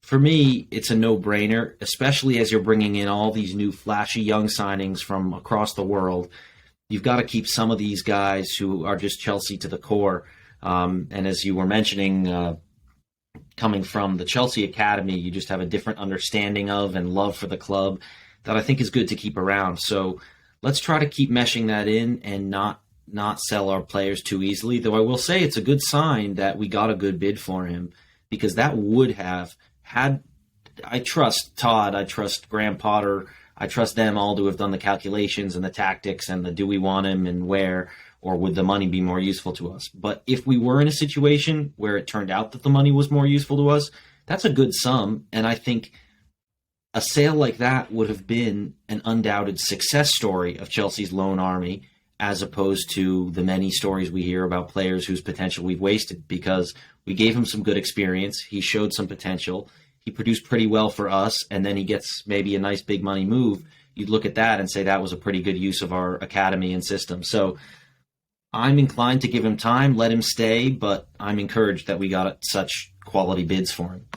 for me, it's a no-brainer, especially as you're bringing in all these new flashy young signings from across the world. You've got to keep some of these guys who are just Chelsea to the core. And as you were mentioning, coming from the Chelsea Academy, you just have a different understanding of and love for the club that I think is good to keep around. So let's try to keep meshing that in and not sell our players too easily. Though I will say it's a good sign that we got a good bid for him, because that would have had, I trust Todd, I trust Graham Potter, I trust them all to have done the calculations and the tactics and the do we want him and where, or would the money be more useful to us? But if we were in a situation where it turned out that the money was more useful to us, that's a good sum. And I think a sale like that would have been an undoubted success story of Chelsea's loan army, as opposed to the many stories we hear about players whose potential we've wasted, because we gave him some good experience. He showed some potential. He produced pretty well for us, and then he gets maybe a nice big money move. You'd look at that and say that was a pretty good use of our academy and system. So I'm inclined to give him time, let him stay, but I'm encouraged that we got such quality bids for him.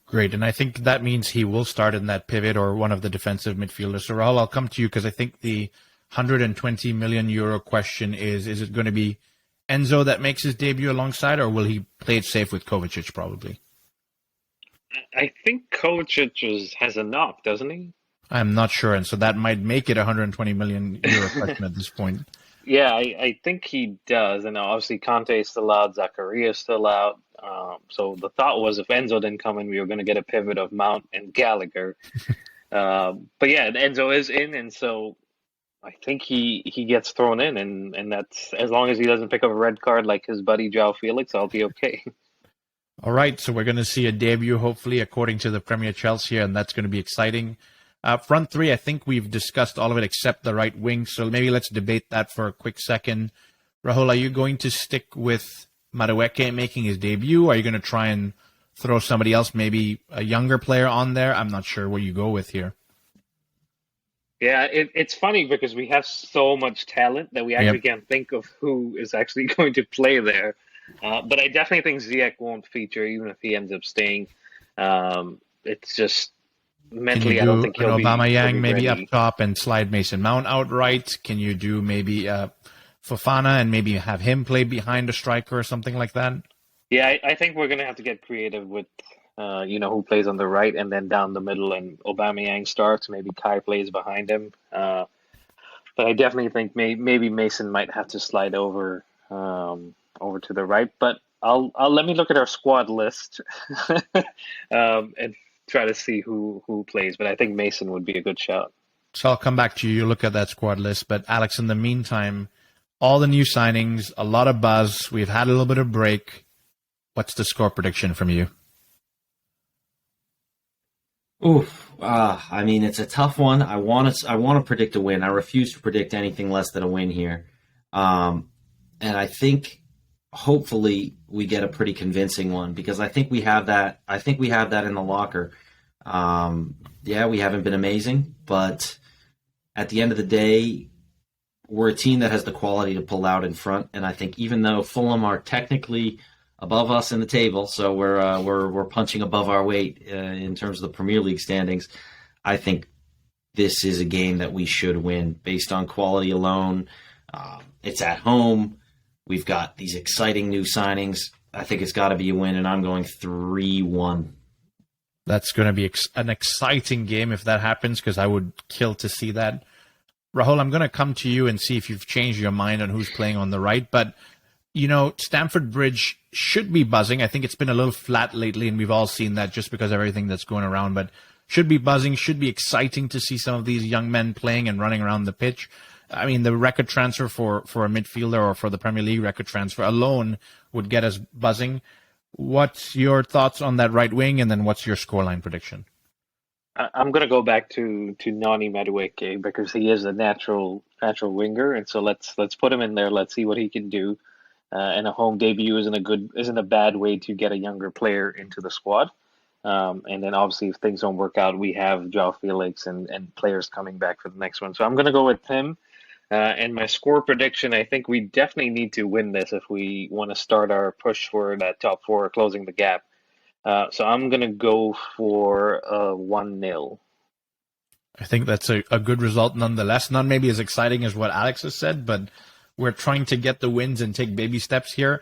Great, and I think that means he will start in that pivot or one of the defensive midfielders. So Rahul, I'll come to you because I think the 120 million euro question is it going to be Enzo that makes his debut alongside, or will he play it safe with Kovacic probably? I think Kovacic has a knock, doesn't he? I'm not sure, and so that might make it a 120 million euro question at this point. Yeah, I think he does. And obviously Conte is still out, Zakaria is still out. So the thought was if Enzo didn't come in, we were going to get a pivot of Mount and Gallagher. But yeah, Enzo is in, and so I think he gets thrown in, and that's, as long as he doesn't pick up a red card like his buddy João Felix, I'll be okay. All right, so we're going to see a debut, hopefully, according to the Premier Chelsea, and that's going to be exciting. Front three, I think we've discussed all of it except the right wing, so maybe let's debate that for a quick second. Rahul, are you going to stick with Madueke making his debut? Are you going to try and throw somebody else, maybe a younger player on there? I'm not sure where you go with here. Yeah, it's funny because we have so much talent that we actually can't think of who is actually going to play there. But I definitely think Ziyech won't feature, even if he ends up staying. It's just mentally, I don't think he'll be Aubameyang maybe ready. up top and slide Mason Mount outright? Can you do maybe Fofana and maybe have him play behind a striker or something like that? Yeah, I think we're going to have to get creative with, who plays on the right and then down the middle, and Aubameyang starts. Maybe Kai plays behind him. But I definitely think maybe Mason might have to slide over to the right. But I'll let me look at our squad list and try to see who plays. But I think Mason would be a good shout. So I'll come back to you. You look at that squad list. But Alex, in the meantime, All the new signings, a lot of buzz. We've had a little bit of break. What's the score prediction from you? Oof. I mean, it's a tough one. I want to predict a win. I refuse to predict anything less than a win here. And I think hopefully we get a pretty convincing one because I think we have that. I think we have that in the locker. Yeah, we haven't been amazing, but at the end of the day, we're a team that has the quality to pull out in front. And I think even though Fulham are technically above us in the table, so we're punching above our weight in terms of the Premier League standings, I think this is a game that we should win based on quality alone. It's at home. We've got these exciting new signings. I think it's got to be a win, and I'm going 3-1. That's going to be an exciting game if that happens, because I would kill to see that. Rahul, I'm going to come to you and see if you've changed your mind on who's playing on the right. But, Stamford Bridge should be buzzing. I think it's been a little flat lately, and we've all seen that just because of everything that's going around. But should be buzzing, should be exciting to see some of these young men playing and running around the pitch. I mean, the record transfer for a midfielder or for the Premier League record transfer alone would get us buzzing. What's your thoughts on that right wing, and then what's your scoreline prediction? I'm going to go back to Nani Madueke because he is a natural winger, and so let's put him in there. Let's see what he can do. And a home debut isn't a bad way to get a younger player into the squad. And then obviously if things don't work out, we have João Felix and players coming back for the next one. So I'm going to go with him. And my score prediction, I think we definitely need to win this if we want to start our push for that top four, closing the gap. So I'm going to go for 1-0. I think that's a good result nonetheless. Not maybe as exciting as what Alex has said, but we're trying to get the wins and take baby steps here.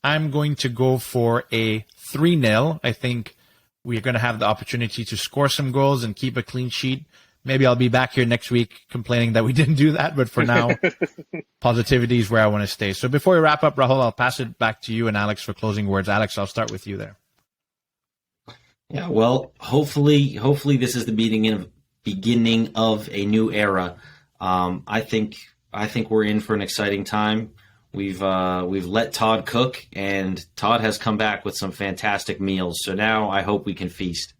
I'm going to go for a 3-0. I think we're going to have the opportunity to score some goals and keep a clean sheet. Maybe I'll be back here next week complaining that we didn't do that, but for now, positivity is where I want to stay. So before we wrap up, Rahul, I'll pass it back to you and Alex for closing words. Alex, I'll start with you there. Yeah, well, hopefully this is the beginning of a new era. I think we're in for an exciting time. We've let Todd cook, and Todd has come back with some fantastic meals. So now I hope we can feast.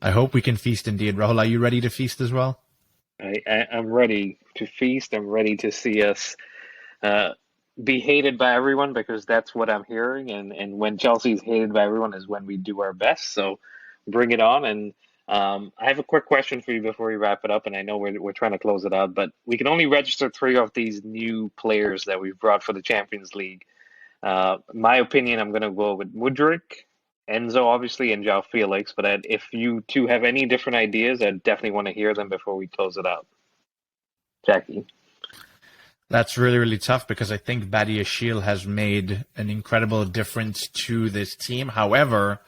I hope we can feast indeed. Rahul, are you ready to feast as well? I'm ready to feast. I'm ready to see us be hated by everyone because that's what I'm hearing. And when Chelsea's hated by everyone is when we do our best. So bring it on. And I have a quick question for you before we wrap it up. And I know we're trying to close it out, but we can only register 3 of these new players that we've brought for the Champions League. My opinion, I'm going to go with Mudryk, Enzo, obviously, and João Felix. But if you two have any different ideas, I definitely want to hear them before we close it out. Jackie. That's really, really tough because I think Badiashile has made an incredible difference to this team. However,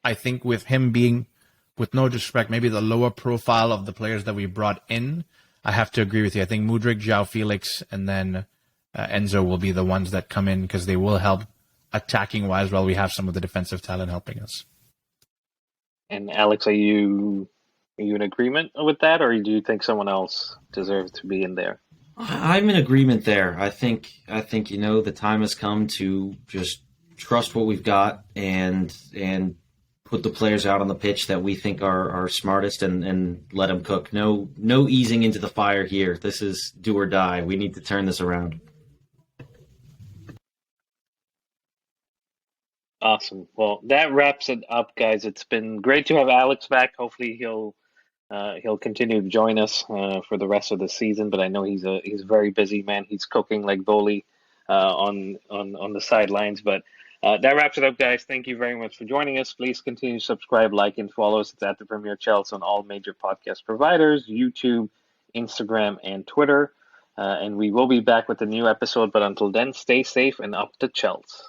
I think with him being, with no disrespect, maybe the lower profile of the players that we brought in, I have to agree with you. I think Mudryk, João Felix, and then Enzo will be the ones that come in because they will help attacking-wise while we have some of the defensive talent helping us. And Alex, are you in agreement with that, or do you think someone else deserves to be in there? I'm in agreement there. I think the time has come to just trust what we've got and put the players out on the pitch that we think are smartest and let them cook. No easing into the fire here. This is do or die. We need to turn this around. Awesome. Well, that wraps it up, guys. It's been great to have Alex back. Hopefully he'll continue to join us for the rest of the season. But I know he's a very busy man. He's cooking like Boehly on the sidelines. But that wraps it up, guys. Thank you very much for joining us. Please continue to subscribe, like, and follow us. It's at the Premier Chelsea on all major podcast providers: YouTube, Instagram, and Twitter. And we will be back with a new episode. But until then, stay safe and up to Chelsea.